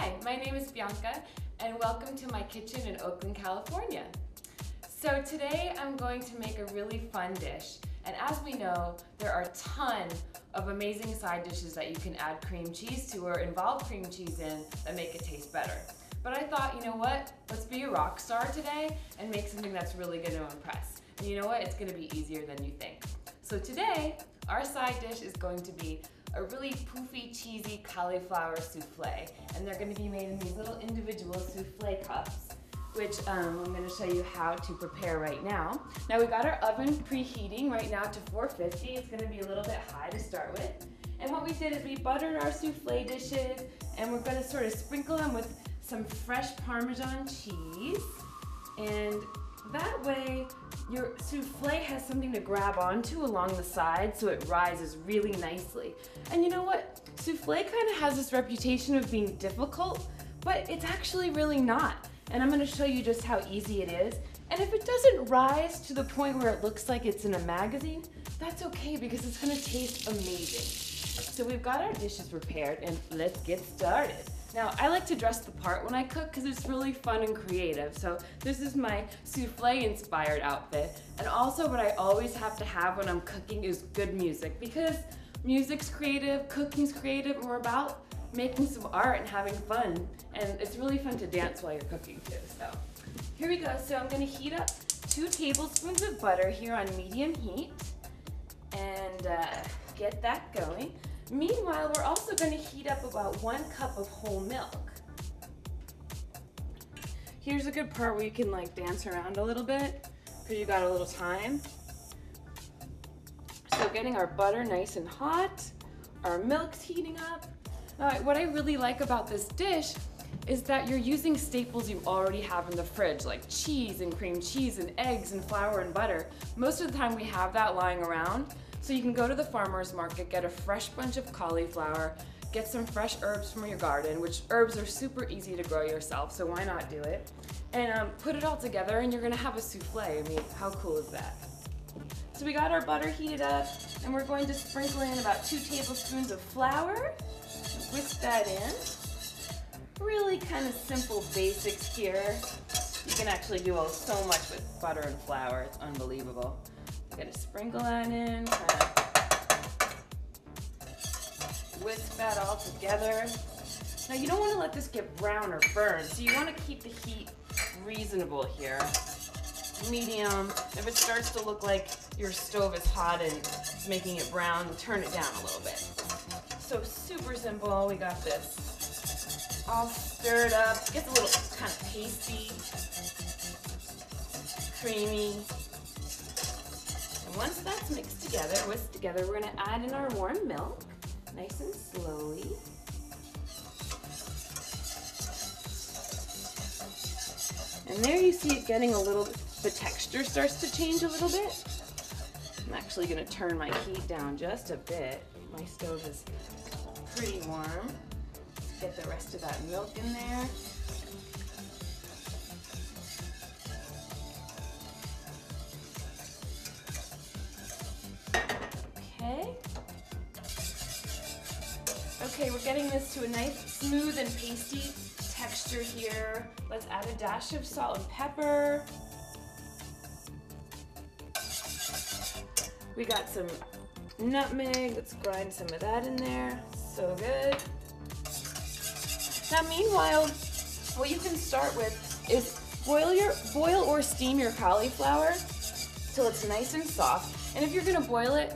Hi, my name is Bianca and welcome to my kitchen in Oakland, California. So today I'm going to make a really fun dish, and as we know, there are a ton of amazing side dishes that you can add cream cheese to or involve cream cheese in that make it taste better. But I thought, you know what, let's be a rock star today and make something that's really going to impress. And you know what, it's going to be easier than you think. So today, our side dish is going to be a really poofy, cheesy cauliflower souffle. And they're going to be made in these little individual souffle cups, which I'm going to show you how to prepare right now. Now we've got our oven preheating right now to 450. It's going to be a little bit high to start with. And what we did is we buttered our souffle dishes, and we're going to sort of sprinkle them with some fresh Parmesan cheese. And that way your souffle has something to grab onto along the side so it rises really nicely. And you know what? Souffle kind of has this reputation of being difficult, but it's actually really not. And I'm going to show you just how easy it is. And if it doesn't rise to the point where it looks like it's in a magazine, that's okay because it's going to taste amazing. So we've got our dishes prepared and let's get started. Now, I like to dress the part when I cook because it's really fun and creative. So this is my souffle-inspired outfit. And also what I always have to have when I'm cooking is good music, because music's creative, cooking's creative, and we're about making some art and having fun. And it's really fun to dance while you're cooking too. So here we go. So I'm going to heat up 2 tablespoons of butter here on medium heat and get that going. Meanwhile, we're also going to heat up about 1 cup of whole milk. Here's a good part where you can like dance around a little bit because you got a little time. So getting our butter nice and hot, our milk's heating up. Now, what I really like about this dish is that you're using staples you already have in the fridge, like cheese and cream cheese and eggs and flour and butter. Most of the time we have that lying around. So you can go to the farmer's market, get a fresh bunch of cauliflower, get some fresh herbs from your garden, which herbs are super easy to grow yourself, so why not do it? And put it all together and you're gonna have a souffle. I mean, how cool is that? So we got our butter heated up and we're going to sprinkle in about 2 tablespoons of flour. Whisk that in. Really kind of simple basics here. You can actually do so much with butter and flour, it's unbelievable. Gonna sprinkle that in, kind of whisk that all together. Now you don't want to let this get brown or burn, so you want to keep the heat reasonable here. Medium. If it starts to look like your stove is hot and it's making it brown, turn it down a little bit. So super simple. We got this all stirred up. It gets a little kind of pasty, creamy. Once that's mixed together, whisked together, we're going to add in our warm milk, nice and slowly. And there you see it getting a little, the texture starts to change a little bit. I'm actually going to turn my heat down just a bit. My stove is pretty warm. Get the rest of that milk in there. Okay, we're getting this to a nice, smooth and pasty texture here. Let's add a dash of salt and pepper. We got some nutmeg. Let's grind some of that in there. So good. Now, meanwhile, what you can start with is boil or steam your cauliflower till it's nice and soft. And if you're gonna boil it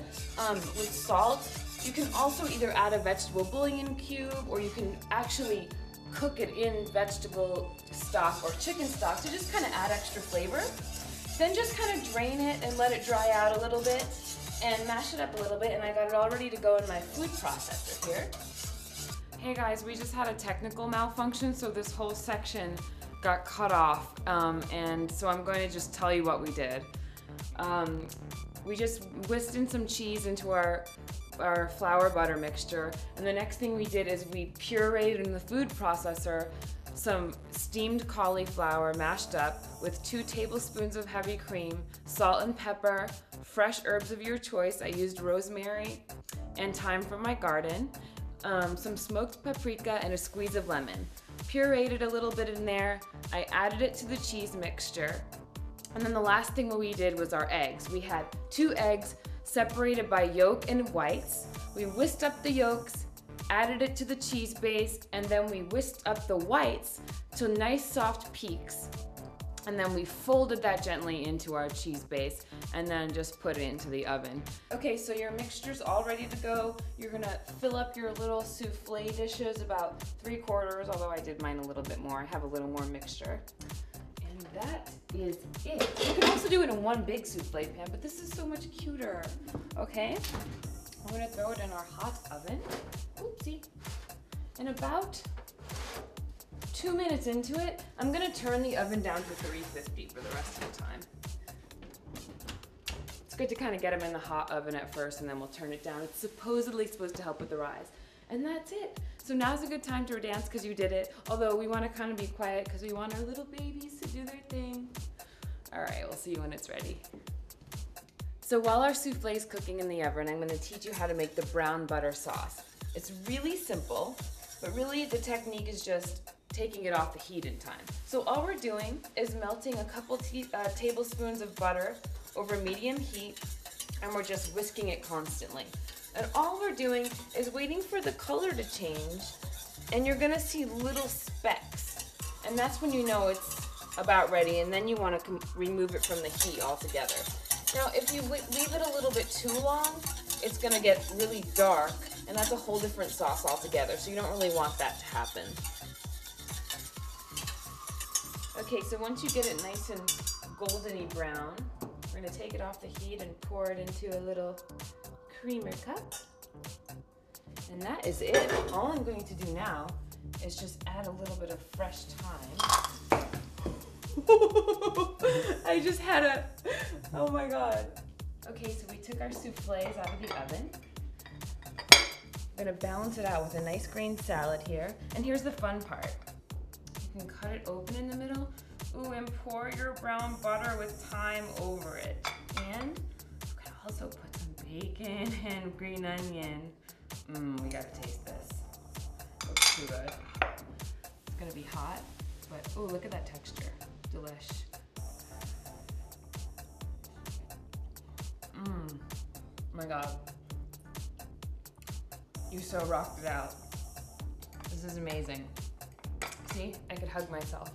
with salt, you can also either add a vegetable bouillon cube, or you can actually cook it in vegetable stock or chicken stock to just kind of add extra flavor. Then just kind of drain it and let it dry out a little bit and mash it up a little bit, and I got it all ready to go in my food processor here. Hey guys, we just had a technical malfunction, so this whole section got cut off, and so I'm going to just tell you what we did. We just whisked in some cheese into our flour butter mixture, and the next thing we did is we pureed in the food processor some steamed cauliflower mashed up with 2 tablespoons of heavy cream, salt and pepper, fresh herbs of your choice. I used rosemary and thyme from my garden, some smoked paprika, and a squeeze of lemon. Pureed it a little bit in there. I added it to the cheese mixture. And then the last thing we did was our eggs. We had 2 eggs separated by yolk and whites. We whisked up the yolks, added it to the cheese base, and then we whisked up the whites to nice soft peaks. And then we folded that gently into our cheese base and then just put it into the oven. Okay, so your mixture's all ready to go. You're gonna fill up your little souffle dishes about 3/4, although I did mine a little bit more. I have a little more mixture. And that is it. You can also do it in one big souffle pan, but this is so much cuter. Okay, I'm gonna throw it in our hot oven. Oopsie. And about 2 minutes into it, I'm gonna turn the oven down to 350 for the rest of the time. It's good to kind of get them in the hot oven at first and then we'll turn it down. It's supposedly supposed to help with the rise. And that's it. So now's a good time to dance because you did it. Although we want to kind of be quiet because we want our little babies to do their thing. All right, we'll see you when it's ready. So while our souffle is cooking in the oven, I'm gonna teach you how to make the brown butter sauce. It's really simple, but really the technique is just taking it off the heat in time. So all we're doing is melting a couple tablespoons of butter over medium heat, and we're just whisking it constantly. And all we're doing is waiting for the color to change, and you're gonna see little specks. And that's when you know it's about ready, and then you wanna remove it from the heat altogether. Now, if you leave it a little bit too long, it's gonna get really dark, and that's a whole different sauce altogether, so you don't really want that to happen. Okay, so once you get it nice and goldeny brown, we're gonna take it off the heat and pour it into a little creamer cup. And that is it. All I'm going to do now is just add a little bit of fresh thyme. I just had a, oh my God. Okay, so we took our souffles out of the oven. I'm gonna balance it out with a nice green salad here. And here's the fun part. You can cut it open in the middle. Ooh, and pour your brown butter with thyme over it. And you can also put some bacon and green onion. We gotta taste this. Looks too good. It's gonna be hot, but ooh, look at that texture. Delish. Oh my God. You so rocked it out. This is amazing. See, I could hug myself.